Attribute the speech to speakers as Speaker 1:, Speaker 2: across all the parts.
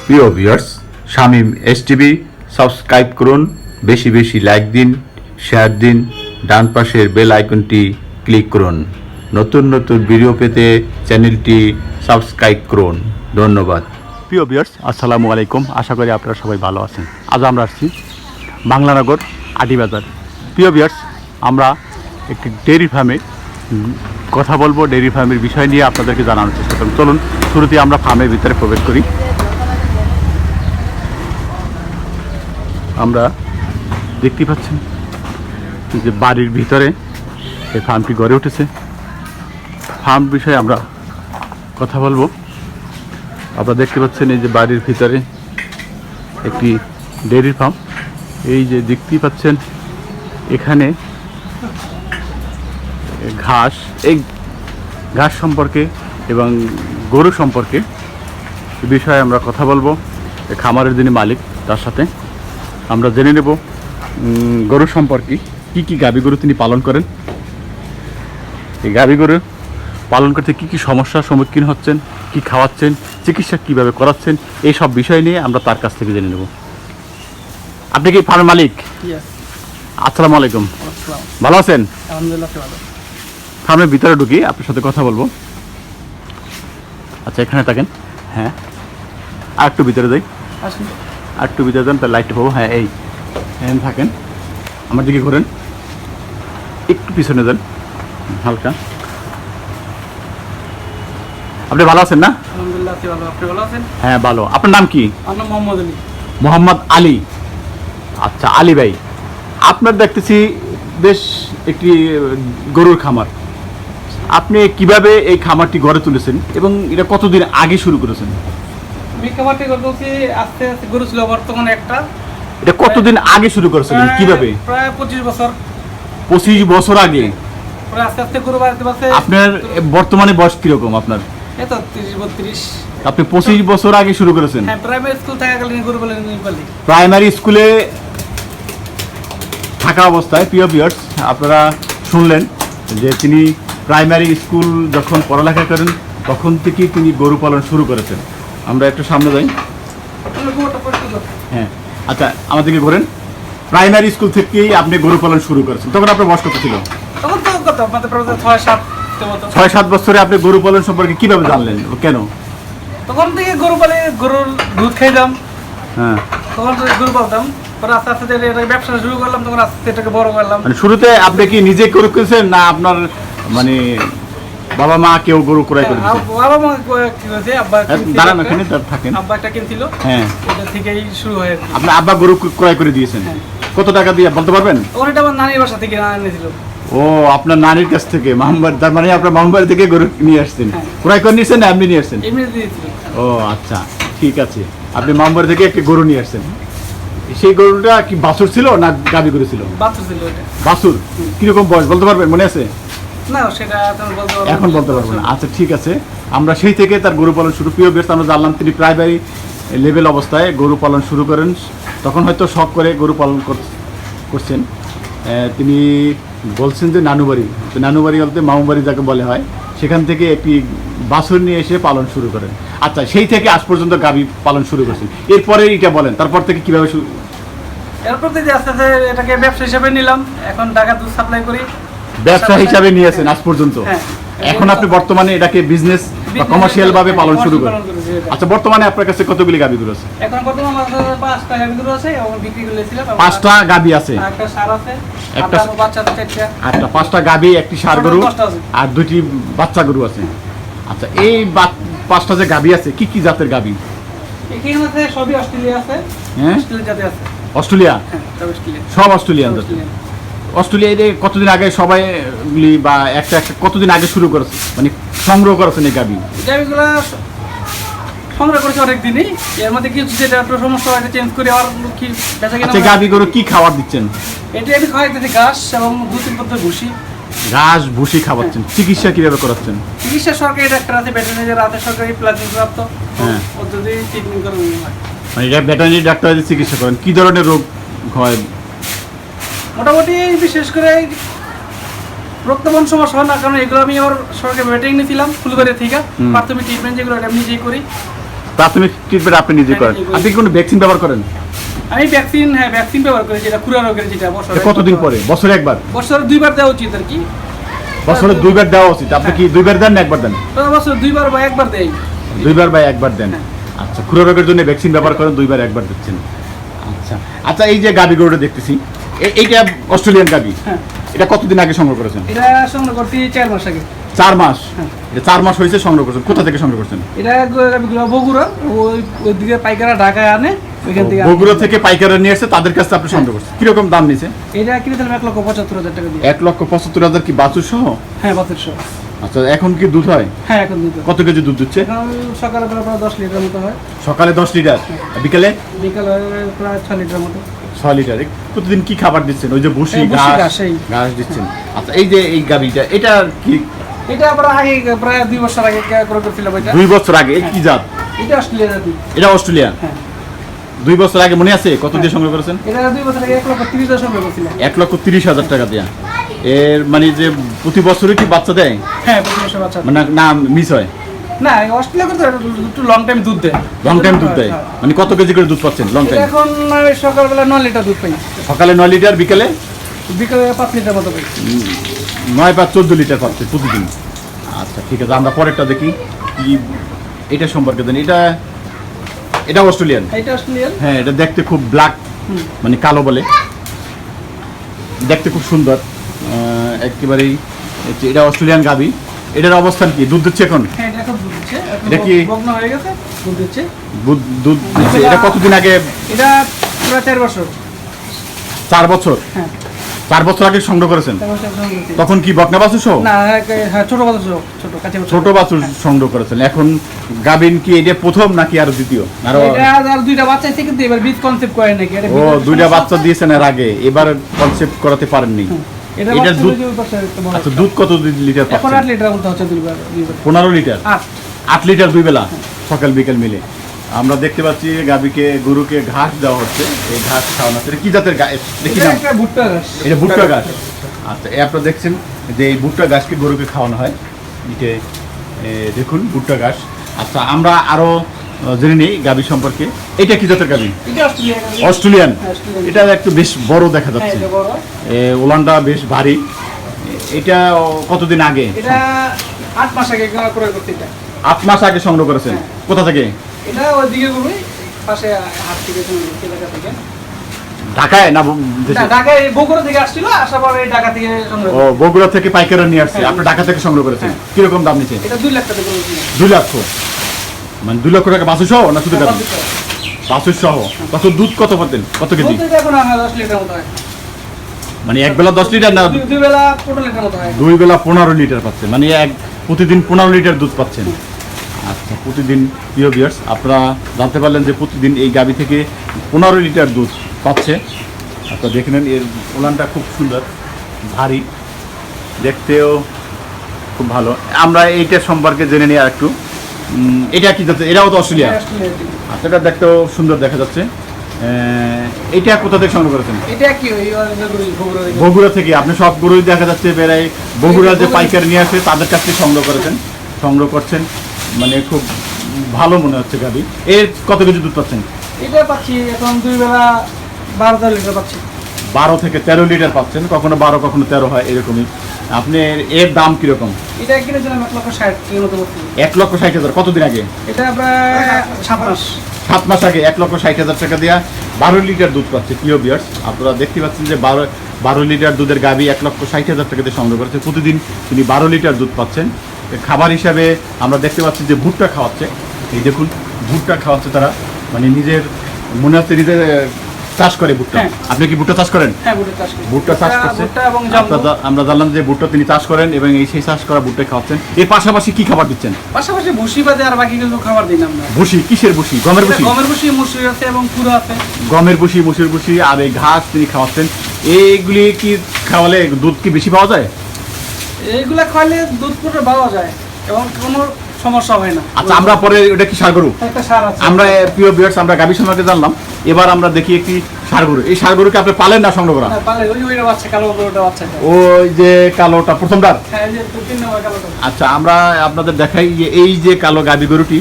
Speaker 1: প্রিয় viewers, Shamim STV subscribe করুন, বেশি বেশি লাইক দিন, শেয়ার দিন, ডান পাশের বেল আইকনটি ক্লিক করুন। নতুন নতুন ভিডিও পেতে চ্যানেলটি সাবস্ক্রাইব করুন। ধন্যবাদ। প্রিয় ভিউয়ার্স, আসসালামু আলাইকুম। আশা করি আপনারা সবাই ভালো আছেন। আজ আমরা আসছি বাংলানগর আটিবাজার। প্রিয় ভিউয়ার্স, আমরা একটি ডেয়ারি ফার্মে কথা বলবো। ডেয়ারি ফার্মের বিষয় নিয়ে আপনাদেরকে জানানোর চেষ্টা করুন। চলুন শুরুতে আমরা ফার্মের ভিতরে প্রবেশ করি। আমরা দেখতে পাচ্ছেন যে বাড়ির ভিতরে এই ফার্মটি গড়ে উঠেছে। ফার্ম বিষয়ে আমরা কথা বলবো। আপনারা দেখতে পাচ্ছেন এই যে বাড়ির ভিতরে একটি ডেয়ারি ফার্ম। এই যে দেখতেই পাচ্ছেন এখানে এই ঘাস সম্পর্কে এবং গরু সম্পর্কে এই বিষয়ে আমরা কথা বলবো। খামারের যিনি মালিক তার সাথে আমরা জেনে নেব গরু সম্পর্কে, কি গাভী গরু তিনি পালন করেন, এই গাভী গরু পালন করতে কি সমস্যার সম্মুখীন হচ্ছেন, কি খাওয়াচ্ছেন, চিকিৎসা কিভাবে করাচ্ছেন, এই সব বিষয় নিয়ে আমরা তার কাছ থেকে জেনে নেব। আপনি কি ফার্মের মালিক? আসসালামু আলাইকুম। ভালো আছেন?
Speaker 2: আলহামদুলিল্লাহ ভালো।
Speaker 1: ফার্মের ভিতরে ঢুকি, আপনার সাথে কথা বলবো। আচ্ছা, এখানে থাকেন। হ্যাঁ, আর একটু ভিতরে যাই,
Speaker 2: আসুন।
Speaker 1: আর একটু ভিতরে যান, তার লাইটটা পাবো। হ্যাঁ, এই এখানে থাকেন, আমার দিকে ঘোরেন, একটু পিছনে যান হালকা। আপনি ভালো আছেন না?
Speaker 2: আলহামদুলিল্লাহ ভালো। আপনি ভালো আছেন?
Speaker 1: হ্যাঁ ভালো। আপনার নাম কি?
Speaker 2: আমার নাম মোহাম্মদ আলী।
Speaker 1: মোহাম্মদ আলী। আচ্ছা আলী ভাই, আপনার দেখতেছি বেশ একটি গরুর খামার। আপনি কিভাবে এই খামারটি গড়ে তুলেছেন এবং এটা কতদিন আগে শুরু করেছেন?
Speaker 2: আমি খামারটি করতেছি আস্তে আস্তে। গরু ছিল বর্তমানে একটা।
Speaker 1: এটা কতদিন আগে শুরু করেছিলেন, কিভাবে?
Speaker 2: প্রায় 25 বছর।
Speaker 1: 25 বছর আগে?
Speaker 2: প্রায় আস্তে আস্তে গরু বাড়তে পারছে।
Speaker 1: আপনার বর্তমানে বয়স কিরকম আপনার?
Speaker 2: এই তো 30-32।
Speaker 1: আপনি 25 বছর আগে শুরু করেছেন?
Speaker 2: হ্যাঁ, প্রাইমারি স্কুল থাকাকালীন গরু পালন পালি।
Speaker 1: প্রাইমারি স্কুলে থাকা অবস্থায়, প্রিয় ভিউয়ার্স, আপনারা শুনলেন যে তিনি প্রাইমারি স্কুল যখন পড়ালেখা করেন তখন থেকেই তিনি গরু পালন শুরু করেছেন। আমরা একটু সামনে যাই। হ্যাঁ, আচ্ছা, আমাদেরকে ঘোরেন। প্রাইমারি স্কুল থেকেই আপনি গরু পালন শুরু করেছেন, তখন আপনার বয়স কত ছিল?
Speaker 2: তখন তো কত আমাদের প্রায়
Speaker 1: 6-7 বছরে আপনি গরু পালন সম্পর্কে কিভাবে জানলেন, কেন?
Speaker 2: তখন থেকে গরু পালে, গরুর দুধ খাইতাম।
Speaker 1: হ্যাঁ,
Speaker 2: তখন গরু পালতাম। পরে আস্তে আস্তে এটা ব্যবসা শুরু করলাম, তখন আস্তে আস্তে এটাকে বড় করলাম।
Speaker 1: মানে শুরুতে আপনি কি নিজে গরু কিনেছেন না আপনার মানে বাবা মা কেউ গরু ক্রয় করে দিয়েছে?
Speaker 2: বাবা মা কি করেছে, আব্বা
Speaker 1: দাঁড়ান ওখানে থাকেন।
Speaker 2: আব্বা একটা কিনছিল।
Speaker 1: হ্যাঁ,
Speaker 2: এটা থেকেই শুরু হয়।
Speaker 1: আপনার আব্বা গরু ক্রয় করে দিয়েছেন?
Speaker 2: হ্যাঁ।
Speaker 1: কত টাকা দিয়ে বলতে পারবেন?
Speaker 2: তখন এটা আমার নানির বাসা থেকে এনেছিল।
Speaker 1: ও, আপনার নানির কাছ থেকে, মামুবাড়ি, তার মানে আপনার মামুবাড়ি থেকে গরু নিয়ে আসছেন?
Speaker 2: হ্যাঁ।
Speaker 1: ক্রয় করে নিয়েছেন না আপনি নিয়ে আসছেন?
Speaker 2: এমনি দিয়েছিল।
Speaker 1: ও আচ্ছা, ঠিক আছে। আপনি মামুবাড়ি থেকে একটা গরু নিয়ে আসছেন। সেই গরুটা কি বাছুর ছিল না গাভী গরু ছিল?
Speaker 2: বাচ্চা ছিল এটা।
Speaker 1: বাছুর। কিরকম বয়স বলতে পারবেন, মনে আছে?
Speaker 2: না, সেটা তখন বলতে পারবো না।
Speaker 1: এখন বলতে পারবো না। আচ্ছা, ঠিক আছে। আমরা সেই থেকে তার গরু পালন শুরু। প্রিয় ভিউয়ার্স, আমরা জানলাম তিনি প্রাইমারি লেভেল অবস্থায় গরু পালন শুরু করেন। তখন হয়তো শখ করে গরু পালন করছেন। তিনি বলছেন যে নানুবাড়ি বলতে মামুবাড়ি যাকে বলে হয়, সেখান থেকে একটি বাছুর নিয়ে এসে পালন শুরু করেন। আচ্ছা, সেই থেকে আজ পর্যন্ত গাভী পালন শুরু করছেন। এরপরে এটা বলেন, তারপর থেকে কিভাবে শুরু?
Speaker 2: এরপর থেকে আস্তে আস্তে এটাকে ব্যবসা হিসেবে নিলাম। এখন ঢাকা দুধ সাপ্লাই করি।
Speaker 1: ব্যবসা হিসাবে নিয়েছেন আজ পর্যন্ত?
Speaker 2: হ্যাঁ।
Speaker 1: এখন আপনি বর্তমানে এটাকে বিজনেস বা কমার্শিয়াল ভাবে পালন শুরু করেন। আচ্ছা, বর্তমানে আপনার কাছে কতগুলি গাভী গরু আছে?
Speaker 2: এখন বর্তমানে আমার কাছে 5টা গাভী গরু আছে। এবং বিক্রি করেছিলাম।
Speaker 1: 5টা গাভী আছে?
Speaker 2: একটা ষাঁড় আছে,
Speaker 1: একটা
Speaker 2: একটা বাচ্চা আছে 4টা।
Speaker 1: আচ্ছা, 5টা গাভী, একটি ষাঁড় গরু
Speaker 2: 5টা আছে।
Speaker 1: আর 2টি বাচ্চা গরু আছে। আচ্ছা, এই 5টা যে গাভী আছে, কি জাতের গাভী?
Speaker 2: এখানে আছে সবই অস্ট্রেলিয়া আছে।
Speaker 1: হ্যাঁ,
Speaker 2: অস্ট্রেলিয়া জাতি আছে।
Speaker 1: অস্ট্রেলিয়া?
Speaker 2: হ্যাঁ, সব অস্ট্রেলিয়া।
Speaker 1: সব অস্ট্রেলিয়ান জাত। অস্ট্রেলিয়ায় কতদিন আগে সবাই বা একটা কতদিন আগে শুরু করেছে, মানে সংগ্রহ করেছেন এই গাভী?
Speaker 2: গাভীগুলো সংগ্রহ করেছে অনেক দিনই। এর মধ্যে কিছু যেটা একটু সমস্যা হয় চেঞ্জ করে আর কি বেচা কিনা।
Speaker 1: আচ্ছা, গাভী গরু কি খাবার দিচ্ছেন?
Speaker 2: এটা আমি খাওয়াইতেছি ঘাস এবং 2-3 পত্র ভুসি।
Speaker 1: ঘাস ভুসি খাওয়াচ্ছেন। চিকিৎসা কিভাবে করাচ্ছেন?
Speaker 2: চিকিৎসা সরকারি ডাক্তার আছে, ভেটেরিনারি আছে, সরকারি প্লাজিং প্রাপ্ত।
Speaker 1: হ্যাঁ।
Speaker 2: পদ্ধতি ট্রিটমেন্ট করা হয়।
Speaker 1: মানে এটা ভেটেরিনারি ডাক্তার চিকিৎসা করেন? কি ধরনের রোগ হয়?
Speaker 2: মোটামুটি বিশেষ করে রক্তবন সমস্যা হয় না, কারণ এগুলো আমি আমার সরকারি ভেটেরিনারি ছিলাম ফুলবাড়ি থেকে। প্রাথমিক ট্রিটমেন্ট যেগুলো আমি নিজেই করি।
Speaker 1: প্রাথমিক ট্রিটমেন্ট আপনি নিজে করেন।
Speaker 2: হ্যাঁ,
Speaker 1: আপনি কি কোনো ভ্যাকসিন ব্যবহার করেন?
Speaker 2: আমি ভ্যাকসিন ব্যবহার করি, যেটা খুরা রোগের, যেটা বছরে
Speaker 1: কতদিন পরে? বছরে একবার?
Speaker 2: বছরে 2 বার দেওয়া উচিত আর কি।
Speaker 1: বছরে 2 বার দেওয়া উচিত। আপনি কি 2 বার দেন না একবার দেন?
Speaker 2: বছরে 2 বার বা একবার দেই।
Speaker 1: 2 বার বা একবার দেন। আচ্ছা, খুরা রোগের জন্য ভ্যাকসিন ব্যবহার করেন, 2 বার একবার দিচ্ছেন। আচ্ছা আচ্ছা, এই যে গাবি গরুটা দেখতেছি, এইটা অস্ট্রেলিয়ান গাবি।
Speaker 2: হ্যাঁ।
Speaker 1: এটা কতদিন আগে সংগ্রহ করেছেন?
Speaker 2: এটা সংগ্রহ করতে 4 মাস আগে।
Speaker 1: 4 মাস?
Speaker 2: হ্যাঁ।
Speaker 1: এটা 4 মাস হয়েছে সংগ্রহ করেছেন। কোথা থেকে সংগ্রহ করেছেন?
Speaker 2: এটা বগুড়া, ওইদিকে পাইকারা ঢাকায় আনে, ওইখান থেকে।
Speaker 1: বগুড়া থেকে পাইকাররা নিয়ে এসে তাদের কাছে আপনি সংগ্রহ করছেন। কিরকম দাম নিয়েছে?
Speaker 2: এটা কিনেছিলাম 1,75,000 টাকা দিয়ে।
Speaker 1: 1,75,000 কি বাছুর সহ?
Speaker 2: হ্যাঁ, বাছুর।
Speaker 1: আচ্ছা, এখন কি দুধ হয়?
Speaker 2: হ্যাঁ, এখন দুধ।
Speaker 1: কত কেজি দুধ দিচ্ছে?
Speaker 2: এখন সকালবেলা প্রায় 10 লিটার মতো হয়।
Speaker 1: সকালে 10 লিটার, বিকেলে
Speaker 2: বিকালে প্রায় 6 লিটার মতো।
Speaker 1: 6 লিটার। প্রতিদিন কি খাবার দিচ্ছেন? ওই যে ভুসি,
Speaker 2: ভুসি,
Speaker 1: ঘাস
Speaker 2: এই।
Speaker 1: ঘাস দিচ্ছেন। আচ্ছা, এই যে এই গাবিটা, এটা কি
Speaker 2: এটা আবার আগে প্রায় 2 বছর আগে করে করছিলাম এটা।
Speaker 1: 2 বছর আগে? এই কি জাত?
Speaker 2: এটা অস্ট্রেলিয়ার জাতি।
Speaker 1: এটা অস্ট্রেলিয়ান?
Speaker 2: হ্যাঁ।
Speaker 1: 2 বছর আগে মনে আছে কত দিয়ে সংগ্রহ করেছেন?
Speaker 2: এটা 2 বছর আগে 1,30,000 সংগ্রহ করছিলাম।
Speaker 1: 1,30,000 টাকা দিয়ে। এর মানে যে প্রতি বছরই কি বাচ্চা দেয়?
Speaker 2: হ্যাঁ, প্রতি বছর বাচ্চা।
Speaker 1: মানে না মিস হয়?
Speaker 2: না, অস্ট্রেলিয়া করতে একটু লং টাইম দুধ দেয়।
Speaker 1: লং টাইম দুধ দেয়?
Speaker 2: হ্যাঁ।
Speaker 1: মানে কত কেজি করে দুধ পাচ্ছেন লং টাইম?
Speaker 2: এখন সকালবেলা 9 লিটার দুধ পাই।
Speaker 1: সকালে 9 লিটার, বিকেলে
Speaker 2: বিকালে 5 লিটার মতো পাই।
Speaker 1: 9 বা 14 লিটার পাচ্ছে প্রতিদিন। আচ্ছা ঠিক আছে, আমরা পরেরটা দেখি কি এটা সম্পর্কে জানি। এটা অস্ট্রেলিয়ান?
Speaker 2: এটা অস্ট্রেলিয়ান।
Speaker 1: হ্যাঁ, এটা দেখতে খুব ব্ল্যাক, মানে কালো বলে, দেখতে খুব সুন্দর একেবারেই। এটা অস্ট্রেলিয়ান গাবি। এটার অবস্থান কি? দুধ দিচ্ছে এখন?
Speaker 2: হ্যাঁ, এটা এখন দুধ দিচ্ছে।
Speaker 1: এটা কি
Speaker 2: বগ্ন হয়ে গেছে, দুধ দিচ্ছে।
Speaker 1: দুধ দিচ্ছে? এটা কতদিন আগে?
Speaker 2: এটা প্রায় 4 বছর।
Speaker 1: 4 বছর?
Speaker 2: হ্যাঁ,
Speaker 1: 4 বছর আগে সংগ্রহ করেছেন?
Speaker 2: 4 বছর সংগ্রহ করছি।
Speaker 1: তখন কি বকনা বাছুর সহ?
Speaker 2: না, হ্যাঁ, ছোট বাছুর সহ, কাঁচা বাছুর।
Speaker 1: ছোট বাছুর সংগ্রহ করেছেন। এখন গাবিন কি এটা প্রথম নাকি আরো দ্বিতীয়? আরো
Speaker 2: এটা আর 2টা বাচ্চা আছে, কিন্তু এবার বীজ কনসেপ্ট করে নাকি এটা।
Speaker 1: ও, 2টা বাচ্চা দিয়েছেন এর আগে, এবার কনসেপ্ট করাতে পারেননি।
Speaker 2: এটা
Speaker 1: এটার দুধ,
Speaker 2: দুধ।
Speaker 1: আচ্ছা, দুধ কত লিটার
Speaker 2: এখন 8
Speaker 1: পাচ্ছেন?
Speaker 2: লিটার মতো হচ্ছে 2 বার।
Speaker 1: 15 লিটার?
Speaker 2: 8।
Speaker 1: 8 লিটার 2 বেলা, সকাল বিকেল মিলে। আমরা দেখতে পাচ্ছি গাবিকে, গরুকে ঘাস দেওয়া হচ্ছে। এই ঘাস খাওয়ানো হচ্ছে। এটা কি জাতের ঘাস দেখি
Speaker 2: এটা
Speaker 1: নাম?
Speaker 2: একটা ভুট্টা ঘাস।
Speaker 1: এটা ভুট্টা ঘাস। আচ্ছা, আপনারা দেখছেন যে এই ভুট্টা ঘাসকে গরুকে খাওয়ানো হয়। এতে দেখুন ভুট্টা ঘাস। আচ্ছা, আমরা আরো জেনে নিই গাবি সম্পর্কে। এটা কি জাতের গাবি?
Speaker 2: এটা অস্ট্রেলিয়ান।
Speaker 1: অস্ট্রেলিয়ান?
Speaker 2: অস্ট্রেলিয়ান।
Speaker 1: এটা একটু বেশ বড় দেখা
Speaker 2: হ্যাঁ,
Speaker 1: যাচ্ছে।
Speaker 2: এটা বড়।
Speaker 1: ওলানটা বেশ ভারী। এটা কতদিন আগে?
Speaker 2: এটা 8 মাস আগে ক্রয় করতে। এটা
Speaker 1: 8 মাস আগে সংগ্রহ করেছেন? কোথা থেকে?
Speaker 2: এটা ওইদিকে গরুই পাশে হাট থেকে সংগ্রহ করতে, ঢাকা থেকে।
Speaker 1: ঢাকায় না দেশে?
Speaker 2: না, ঢাকায় বগুড়া থেকে আসছিল, আসার পরে ঢাকা থেকে সংগ্রহ
Speaker 1: ও, বগুড়া থেকে পাইকাররা নিয়ে আসছে,
Speaker 2: হ্যাঁ।
Speaker 1: আপনি ঢাকা থেকে সংগ্রহ করেছেন।
Speaker 2: হ্যাঁ।
Speaker 1: কিরকম দাম নিচ্ছে?
Speaker 2: এটা 2 লাখ টাকা করে কিনা।
Speaker 1: 2 লাখ? মানে 2 লক্ষ টাকা বাছুর সহ না শুধু গাবি? বাছুর সহ। কত দুধ কত পাতেন? কত কেজি?
Speaker 2: দুধ এখন আমার 10 লিটার মতো হয়।
Speaker 1: মানে এক বেলা 10 লিটার না
Speaker 2: 2 বেলা 15 লিটার মতো হয়।
Speaker 1: 2 বেলা 15 লিটার পাচ্ছেন? মানে প্রতিদিন 15 লিটার দুধ পাচ্ছেন? আচ্ছা, প্রতিদিন প্রিয় ভিউয়ার্স, আপনারা জানতে পারলেন যে প্রতিদিন এই গাবি থেকে 15 লিটার দুধ পাচ্ছে। আপনারা দেখে নেন, এর ওলানটা খুব সুন্দর, ভারী, দেখতেও খুব ভালো। আমরা এইটা সম্পর্কে জেনে নিই আর একটু। এটা কি যাচ্ছে? এটাও তো অস্ট্রেলিয়া?
Speaker 2: এটা অস্ট্রেলিয়ান।
Speaker 1: আচ্ছা, এটা দেখতেও সুন্দর দেখা যাচ্ছে। এটা কোথা থেকে সংগ্রহ করেছেন?
Speaker 2: এটা কি ওই গরু বগুড়া থেকে।
Speaker 1: বগুড়া থেকে? আপনি সব গরুই দেখা যাচ্ছে বেড়াই বগুড়া যে পাইকার নিয়ে আসে তাদের কাছ থেকে সংগ্রহ করছেন। মানে খুব ভালো মনে হচ্ছে গাবি। এর কত কেজি দুধ পাচ্ছেন?
Speaker 2: এটা পাচ্ছি এখন 2 বেলা 12 লিটার পাচ্ছি।
Speaker 1: 12 থেকে 13 লিটার পাচ্ছেন। কখনো 12 কখনো 13 হয়, এরকমই। আপনি এর দাম কিরকম?
Speaker 2: এটা কিনেছিলাম 1,60,000 এর মতো পড়ছে।
Speaker 1: 1,60,000? কতদিন আগে?
Speaker 2: এটা প্রায় 7 মাস।
Speaker 1: 7 মাস আগে 1,60,000 টাকা দিয়ে 12 লিটার দুধ পাচ্ছে। প্রিয় ভিউয়ার্স, আপনারা দেখতে পাচ্ছেন যে 12 লিটার দুধের গাবি 1,60,000 টাকা দিয়ে সংগ্রহ করেছে। প্রতিদিন তিনি 12 লিটার দুধ পাচ্ছেন। খাবার হিসাবে আমরা দেখতে পাচ্ছি যে ভুট্টা খাওয়াচ্ছে। এই দেখুন, ভুট্টা খাওয়াচ্ছে তারা, মানে নিজের মনে হচ্ছে নিজের চাষ করে ভুট্টা।
Speaker 2: হ্যাঁ।
Speaker 1: আপনি কি ভুট্টা চাষ করেন?
Speaker 2: হ্যাঁ, ভুট্টা চাষ করি।
Speaker 1: ভুট্টা চাষ করছে?
Speaker 2: ভুট্টা এবং জাম্বো।
Speaker 1: আমরা জানলাম যে ভুট্টা তিনি চাষ করেন এবং এই সেই চাষ করা ভুট্টা খাওয়াচ্ছেন। এর পাশাপাশি কি খাবার দিচ্ছেন?
Speaker 2: পাশাপাশি ভুসি বাদে আর বাকি কিছু খাবার দিই না আমরা।
Speaker 1: ভুসি? কিসের ভুসি? গমের ভুসি?
Speaker 2: গমের ভুসি, মসুর আছে এবং কুড়া আছে।
Speaker 1: গমের ভুসি, মসুর ভুসি আর এই ঘাস তিনি খাওয়াচ্ছেন। এইগুলি কি খাওয়ালে দুধ কি বেশি পাওয়া যায়?
Speaker 2: এইগুলা খাওয়ালে দুধ পুরো পাওয়া যায় এবং কোনো সমস্যা হয় না।
Speaker 1: আচ্ছা, আমরা পরে ওটা কি সার গরু?
Speaker 2: একটা সার আছে।
Speaker 1: আমরা প্রিয় ভিউয়ার্স, আমরা গাভী সম্পর্কে জানলাম। এবার আমরা দেখি একটি ষাঁড় গরু। এই ষাঁড় গরুকে আপনি পালেন না সংগ্রহ করা?
Speaker 2: হ্যাঁ, পালে ওইটা বাচ্চা, কালো গরুটা বাচ্চা।
Speaker 1: ওই যে কালোটা প্রথমটার?
Speaker 2: হ্যাঁ, এই যে 3 নম্বর কালোটা।
Speaker 1: আচ্ছা, আমরা আপনাদের দেখাই যে এই যে কালো গাভী গরুটি,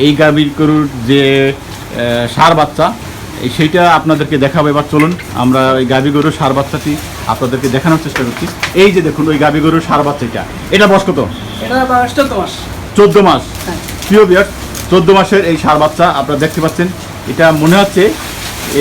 Speaker 1: এই গাভী গরুর যে ষাঁড় বাচ্চা সেইটা আপনাদেরকে দেখাবো। এবার চলুন আমরা ওই গাভী গরুর ষাঁড় বাচ্চাটি আপনাদেরকে দেখানোর চেষ্টা করছি। এই যে দেখুন ওই গাভী গরুর ষাঁড় বাচ্চা, এটা বয়স কত?
Speaker 2: এটা 14 মাস।
Speaker 1: 14 মাস।
Speaker 2: হ্যাঁ।
Speaker 1: প্রিয় ভিউয়ার্স, 14 মাসের এই ষাঁড় বাচ্চা আপনারা দেখতে পাচ্ছেন। এটা মনে হচ্ছে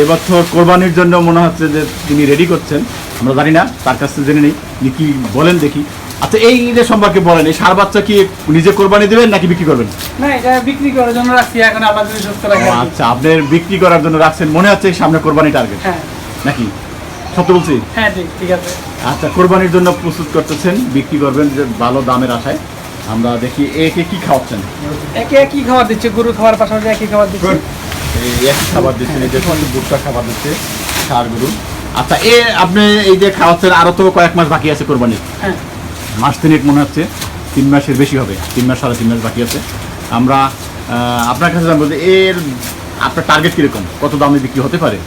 Speaker 1: এবছর কোরবানির জন্য মনে হচ্ছে যে তিনি রেডি করছেন। আমরা জানি না, তার কাছ থেকে জেনে নিই উনি কি বলেন দেখি। আচ্ছা, এই ঈদের সম্পর্কে বলেন, এই ষাঁড় বাচ্চা কি নিজে কোরবানি দেবেন নাকি বিক্রি করবেন?
Speaker 2: না, এটা বিক্রি করার জন্য রাখছি, এখন আল্লাহ যদি সুস্থ রাখে।
Speaker 1: আচ্ছা, আপনি বিক্রি করার জন্য রাখছেন, মনে হচ্ছে সামনে কোরবানি টার্গেট
Speaker 2: হ্যাঁ
Speaker 1: নাকি? সত্য বলছি?
Speaker 2: হ্যাঁ, ঠিক আছে।
Speaker 1: আচ্ছা, কোরবানির জন্য প্রস্তুত করতেছেন, বিক্রি করবেন যে ভালো দামের আশায়। আমরা দেখি একে কি খাওয়াচ্ছেন।
Speaker 2: একে একই খাবার দিচ্ছে, গরু খাবার পাশাপাশি একই খাবার দিচ্ছে।
Speaker 1: এই একই খাবার দিচ্ছেন, এই যে ভুট্টা খাবার দিচ্ছে ষাঁড় গরু। আচ্ছা, আপনি এই যে খাওয়াচ্ছেন, আরো তো কয়েক মাস বাকি আছে কোরবানির।
Speaker 2: হ্যাঁ,
Speaker 1: মাস তিনেক মনে হচ্ছে, 3 মাসের বেশি হবে, 3 মাস 3.5 মাস বাকি আছে। আমরা আপনার কাছে জানবো যে আপনার টার্গেট কিরকম, কত দামে বিক্রি হতে পারে?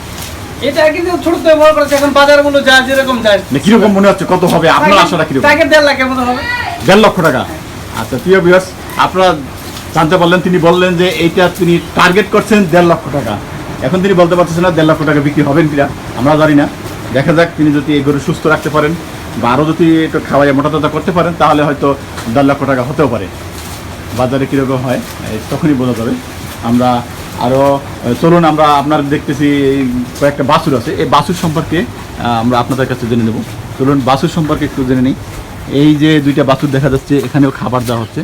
Speaker 2: এটা কিন্তু ছোট থেকে বড় করেছে, এখন বাজার মূল্য যা যেরকম যায়।
Speaker 1: কিরকম মনে হচ্ছে, কত হবে আপনার আশাটা কিরকম?
Speaker 2: টার্গেট 1.5 লাখের মতো হবে।
Speaker 1: 1.5 লক্ষ টাকা। আচ্ছা, প্রিয় ভিউয়ার্স, আপনারা জানতে পারলেন, তিনি বললেন যে এইটা তিনি টার্গেট করছেন 1.5 লক্ষ টাকা। এখন তিনি বলতে পারতেছেন না 1.5 লক্ষ টাকা বিক্রি হবেন কিনা, আমরা জানি না। দেখা যাক, তিনি যদি এই গরু সুস্থ রাখতে পারেন বা আরও যদি একটু খাওয়াই মোটা তাজা করতে পারেন, তাহলে হয়তো 1.5 লক্ষ টাকা হতেও পারে। বাজারে কীরকম হয় তখনই বোঝা যাবে। আমরা আরও চলুন, আমরা আপনার দেখতেছি এই কয়েকটা বাছুর আছে, এই বাছুর সম্পর্কে আমরা আপনাদের কাছে জেনে নেব। চলুন বাছুর সম্পর্কে একটু জেনে নিই। এই যে 2টা বাছুর দেখা যাচ্ছে, এখানেও খাবার দেওয়া হচ্ছে।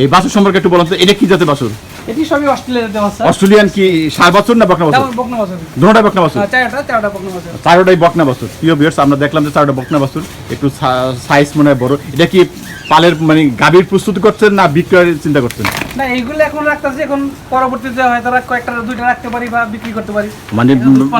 Speaker 1: এই বাছুর সম্পর্কে একটু বলুন তো, এটা কি জাতের বাছুর?
Speaker 2: এটি সবই অস্ট্রেলিয়াতে আছে।
Speaker 1: অস্ট্রেলিয়ান কি ষাঁড় বাছুর না বকনা বাছুর?
Speaker 2: বকনা বাছুর।
Speaker 1: দুটোটাই বকনা বাছুর?
Speaker 2: চারটা বকনা বাছুর।
Speaker 1: চারোটাই বকনা বাছুর। প্রিয় ভিউয়ার্স, আমরা দেখলাম যে 4টা বকনা বাছুর, একটু সাইজ মনে হয় বড়। এটা কি পালের মানে গাভীর প্রস্তুত করছেন না বিক্রয়ের চিন্তা করছেন?
Speaker 2: না, এইগুলো এখন রাখতেছি, এখন পরবর্তীতে হয়তো কয়েকটা 2টা রাখতে পারি বা বিক্রি করতে পারি।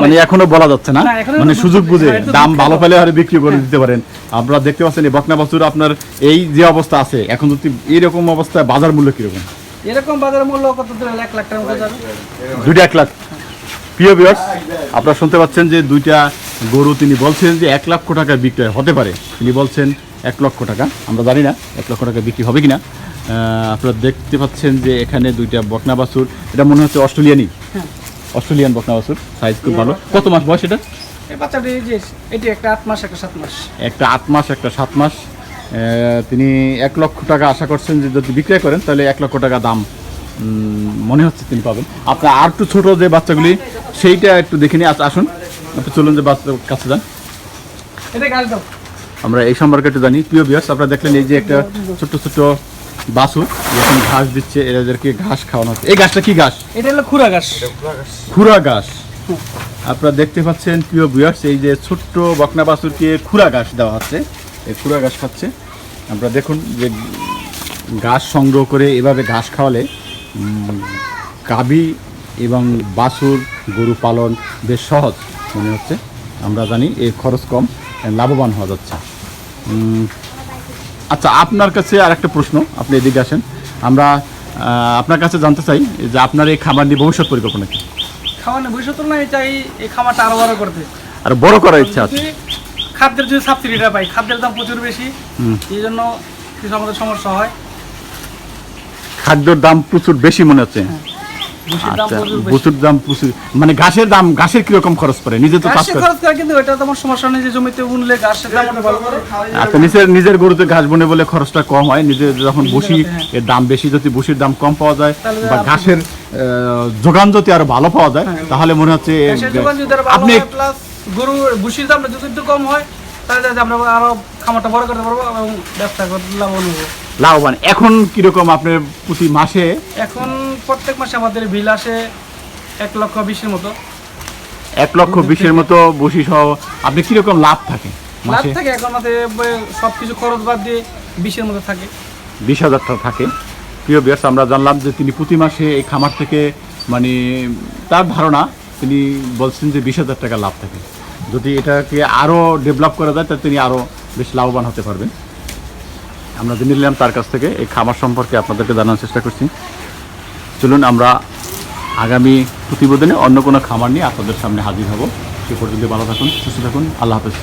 Speaker 1: মানে এখনো বলা যাচ্ছে না, মানে সুযোগ বুঝে দাম ভালো পেলে হয়তো বিক্রি করে দিতে পারেন। আপনারা দেখতে পাচ্ছেন এই বকনা বাছুর আপনার এই যে অবস্থা আছে, এখন যদি এইরকম অবস্থায় বাজার মূল্য কিরকম?
Speaker 2: এরকম বাজার মূল্য কত দূর? 1 লাখ টাকার মতো যাবে।
Speaker 1: 2টা 1 লাখ। প্রিয় ভিউয়ার্স, আপনারা শুনতে পাচ্ছেন যে 2টা গরু তিনি বলছেন যে 1 লক্ষ টাকা বিক্রয় হতে পারে। তিনি বলছেন 1 লক্ষ টাকা, আমরা জানি না 1 লক্ষ টাকা বিক্রি হবে কিনা। আপনারা দেখতে পাচ্ছেন যে এখানে 2টা বকনা বাছুর, এটা মনে হচ্ছে অস্ট্রেলিয়ানই। অস্ট্রেলিয়ান বকনা বাছুর, সাইজ খুব ভালো। কত মাস বয়স এটা?
Speaker 2: এই বাচ্চাটি যে এটি একটা 8 মাস, একটা 7 মাস।
Speaker 1: একটা 8 মাস, একটা 7 মাস। তিনি 1 লক্ষ টাকা আশা করছেন যে যদি বিক্রয় করেন তাহলে 1 লক্ষ টাকা দাম মনে হচ্ছে তিনি পাবেন। আপনার আর একটু ছোটো যে বাচ্চাগুলি সেইটা একটু দেখে নিয়ে আসুন, আপনি চলুন যে বাচ্চার কাছে যান।
Speaker 2: এটা গাছ দাও।
Speaker 1: আমরা এই সম্পর্কে একটু জানি। প্রিয় ভিউয়ার্স, আপনারা দেখলেন এই যে একটা ছোট্ট ছোট্ট বাছুর যখন ঘাস দিচ্ছে, এদেরকে ঘাস খাওয়ানো হচ্ছে। এই ঘাসটা কি ঘাস?
Speaker 2: এটা হলো খুরা ঘাস।
Speaker 1: খুরা ঘাস। আপনারা দেখতে পাচ্ছেন প্রিয় ভিউয়ার্স, এই যে ছোট্ট বকনা বাছুরকে খুরা ঘাস দেওয়া হচ্ছে, এই খুরা ঘাস খাচ্ছে। আপনারা দেখুন যে ঘাস সংগ্রহ করে এভাবে ঘাস খাওয়ালে গাভী এবং বাছুর গরু পালন বেশ সহজ মনে হচ্ছে। আমরা জানি এই খরচ কম, লাভবান হওয়া যাচ্ছে। আচ্ছা, আপনার কাছে আর একটা প্রশ্ন, আপনি এদিকে আসেন। আমরা আপনার কাছে জানতে চাই যে আপনার এই খামার নিয়ে ভবিষ্যৎ পরিকল্পনা কি?
Speaker 2: খাওয়ানো ভবিষ্যৎ নাই, চাই এই খামারটা আরো বড় করতে,
Speaker 1: আর বড় করার ইচ্ছা আছে।
Speaker 2: খাদ্যের যদি সাবসিডিটা পাই, খাদ্যের দাম প্রচুর বেশি, এই জন্য কিছু আমাদের সমস্যা হয়।
Speaker 1: খাদ্যের দাম প্রচুর বেশি মনে হচ্ছে। আচ্ছা, প্রচুর দাম প্রচুর, মানে ঘাসের দাম, ঘাসের কিরকম খরচ পড়ে? নিজে তো চাষ করে,
Speaker 2: কিন্তু এটা তো আমার সমস্যা নেই, যে জমিতে বুনলে ঘাসের দাম ভালো করে।
Speaker 1: আচ্ছা, নিজের গরুতে ঘাস বনে বলে খরচটা কম হয়। নিজে যখন বসি এর দাম বেশি, যদি বসির দাম কম পাওয়া যায় বা ঘাসের যোগান যদি আরো ভালো পাওয়া যায়, তাহলে মনে হচ্ছে আপনি
Speaker 2: গরু ভুসির দামটা যদি একটু কম হয়, তাহলে আমরা আরো খামারটা বড় করতে পারবো এবং ব্যবসা করতে লাভবান হবো।
Speaker 1: লাভবান। এখন কিরকম আপনার প্রতি মাসে?
Speaker 2: এখন প্রত্যেক মাসে আমাদের বিল আসে 1,20,000 মতো।
Speaker 1: 1,20,000 মতো বসি সহ আপনি কিরকম লাভ থাকে?
Speaker 2: লাভ থাকে এখন আমাদের সবকিছু খরচ বাদ দিয়ে 20-এর মতো থাকে।
Speaker 1: 20,000 টাকা থাকে। প্রিয় ভিউয়ার্স, আমরা জানলাম যে তিনি প্রতি মাসে এই খামার থেকে, মানে তার ধারণা তিনি বলছেন যে 20,000 টাকা লাভ থাকে। যদি এটাকে আরও ডেভেলপ করা যায় তাহলে তিনি আরও বেশ লাভবান হতে পারবেন। আমরা জেনে নিলাম তার কাছ থেকে এই খামার সম্পর্কে, আপনাদেরকে জানানোর চেষ্টা করছি। চলুন আমরা আগামী প্রতিবেদনে অন্য কোনো খামার নিয়ে আপনাদের সামনে হাজির হব। সে পর্যন্ত ভালো থাকুন, সুস্থ থাকুন। আল্লাহ হাফেজ।